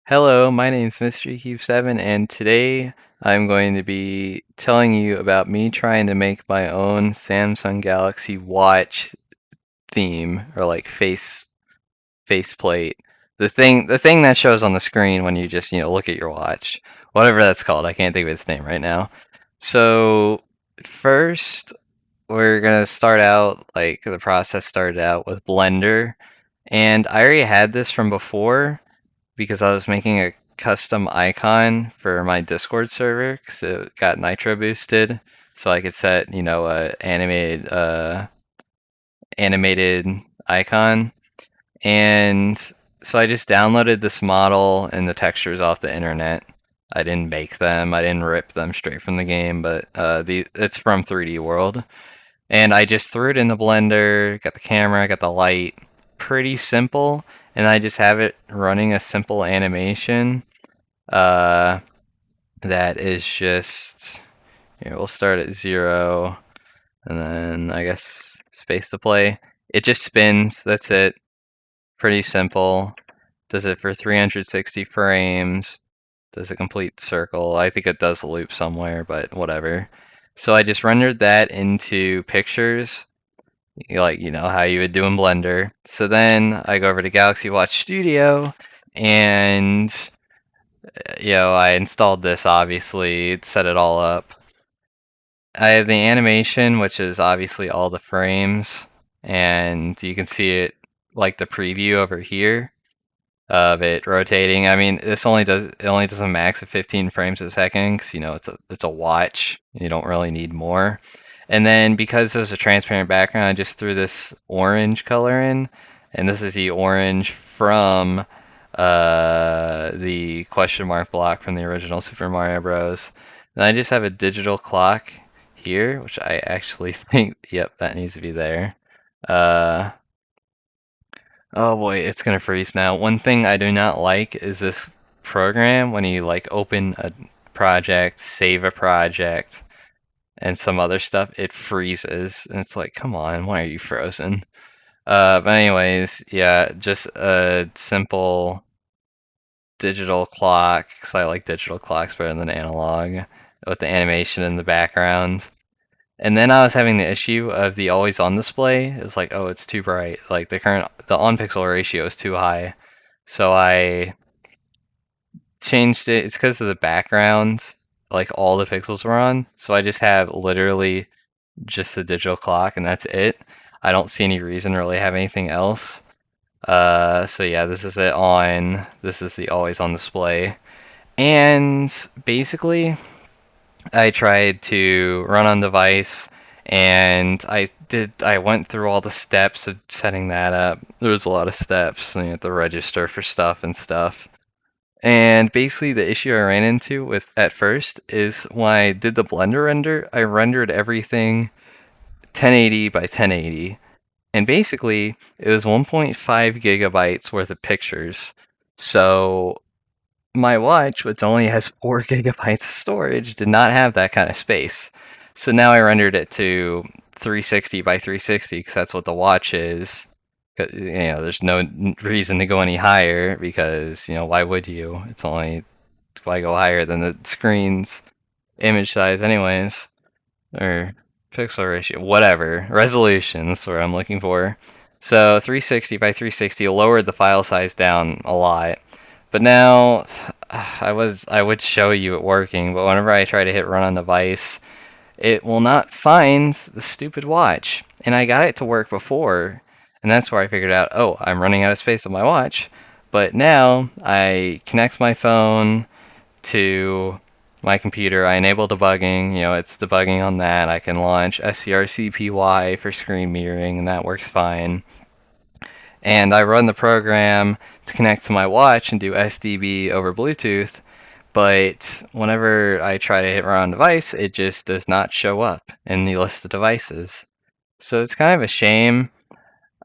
Hello, my name is MysteryCube7, and today I'm going to be telling you about me trying to make my own Samsung Galaxy Watch theme, or like faceplate. The thing that shows on the screen when you just, look at your watch. Whatever that's called. I can't think of its name right now. So, first we're gonna start out like the process started out with Blender, and I already had this from before because I was making a custom icon for my Discord server because it got nitro boosted, so I could set, a animated icon. And so I just downloaded this model and the textures off the internet. I didn't make them. I didn't rip them straight from the game, but it's from 3D World. And I just threw it in the blender, got the camera, got the light. Pretty simple, and I just have it running a simple animation uh, that is just, here, we'll start at 0, and then I guess space to play. It just spins, that's it. Pretty simple. Does it for 360 frames. Does a complete circle. I think it does a loop somewhere, but whatever. So I just rendered that into pictures, like, how you would do in Blender. So then I go over to Galaxy Watch Studio, and I installed this, obviously, set it all up. I have the animation, which is obviously all the frames, and you can see it like the preview over here of it rotating. I mean, it only does a max of 15 frames a second because it's a watch. You don't really need more. And then because there's a transparent background, I just threw this orange color in, and this is the orange from the question mark block from the original Super Mario Bros. And I just have a digital clock here, which I actually think, yep, that needs to be there. Uh, oh boy, it's gonna freeze now. One thing I do not like is this program when you like open a project, save a project, and some other stuff, it freezes. And it's like, come on, why are you frozen? But anyways, yeah, just a simple digital clock, because I like digital clocks better than analog, with the animation in the background. And then I was having the issue of the always on display. It was like, oh, it's too bright. Like the on pixel ratio is too high. So I changed it. It's because of the background, like all the pixels were on. So I just have literally just the digital clock, and that's it. I don't see any reason to really have anything else. So yeah, this is it on. This is the always on display. And basically, I tried to run on device, and I went through all the steps of setting that up. There was a lot of steps, and you have to register for stuff and stuff. And basically the issue I ran into with at first is when I did the Blender render, I rendered everything 1080 by 1080. And basically it was 1.5 gigabytes worth of pictures. So my watch, which only has 4 gigabytes of storage, did not have that kind of space. So now I rendered it to 360 by 360 because that's what the watch is. There's no reason to go any higher because, why would you? It's only why go higher than the screen's image size anyways, or pixel ratio, whatever, resolution, that's what I'm looking for. So 360 by 360 lowered the file size down a lot. But now I would show you it working, but whenever I try to hit run on device, it will not find the stupid watch. And I got it to work before, and that's where I figured out, oh, I'm running out of space on my watch. But now I connect my phone to my computer. I enable debugging. It's debugging on that. I can launch strcpy for screen mirroring, and that works fine. And I run the program to connect to my watch and do SDB over Bluetooth, but whenever I try to hit run on device, it just does not show up in the list of devices. So it's kind of a shame.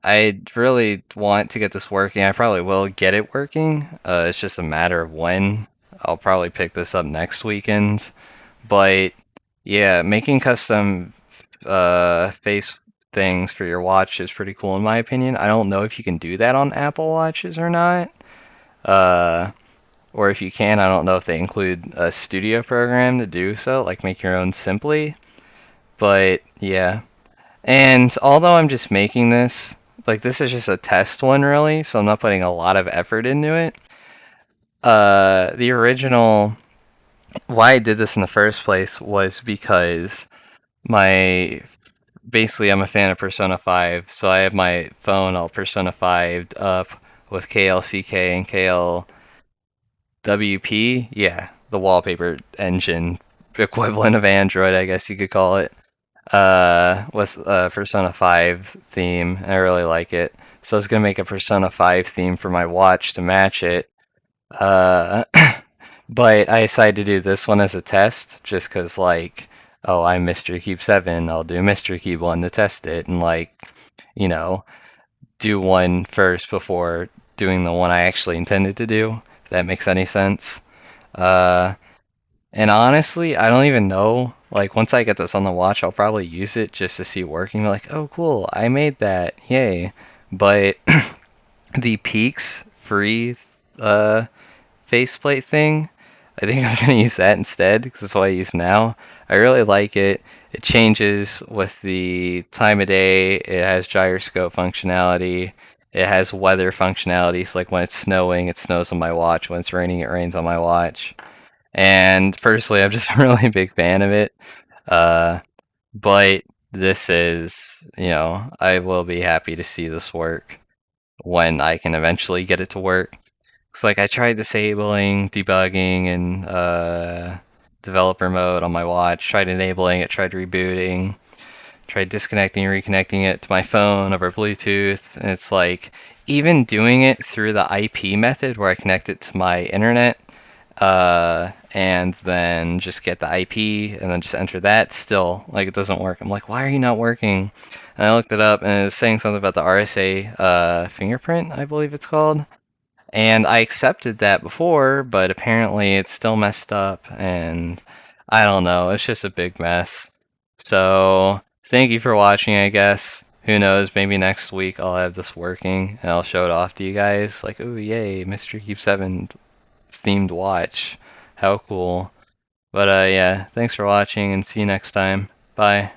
I really want to get this working. I probably will get it working. It's just a matter of when. I'll probably pick this up next weekend. But yeah, making custom face things for your watch is pretty cool in my opinion. I don't know if you can do that on Apple Watches or not. Uh, or if you can, I don't know if they include a studio program to do so, like make your own simply. But yeah. And although I'm just making this, like this is just a test one really, so I'm not putting a lot of effort into it. The original, why I did this in the first place was because my basically I'm a fan of Persona 5, so I have my phone all Persona 5'd up with KLCK and KLWP. Yeah, the wallpaper engine equivalent of Android, I guess you could call it. With Persona 5 theme. I really like it. So I was gonna make a Persona 5 theme for my watch to match it. Uh, but I decided to do this one as a test, just 'cause like, oh, I'm MysteryCube7, I'll do MysteryCube1 to test it, and like, you know, do one first before doing the one I actually intended to do. If that makes any sense. Uh, and honestly, I don't even know. Like, once I get this on the watch, I'll probably use it just to see it working. Like, oh, cool, I made that. Yay. But the Peaks free uh, faceplate thing, I think I'm going to use that instead because that's what I use now. I really like it. It changes with the time of day. It has gyroscope functionality. It has weather functionalities. Like when it's snowing, it snows on my watch. When it's raining, it rains on my watch. And personally, I'm just a really big fan of it. Uh, but this is, I will be happy to see this work when I can eventually get it to work. It's like I tried disabling debugging and developer mode on my watch, tried enabling it, tried rebooting, tried disconnecting and reconnecting it to my phone over Bluetooth, and it's like even doing it through the IP method where I connect it to my internet and then just get the IP and then just enter that. Still, like it doesn't work. I'm like, why are you not working? And I looked it up and it's saying something about the RSA fingerprint, I believe it's called. And I accepted that before, but apparently it's still messed up, and I don't know. It's just a big mess. So thank you for watching, I guess. Who knows? Maybe next week I'll have this working and I'll show it off to you guys. Like, oh yay, MysteryCube7 themed watch. How cool. But yeah, thanks for watching and see you next time. Bye.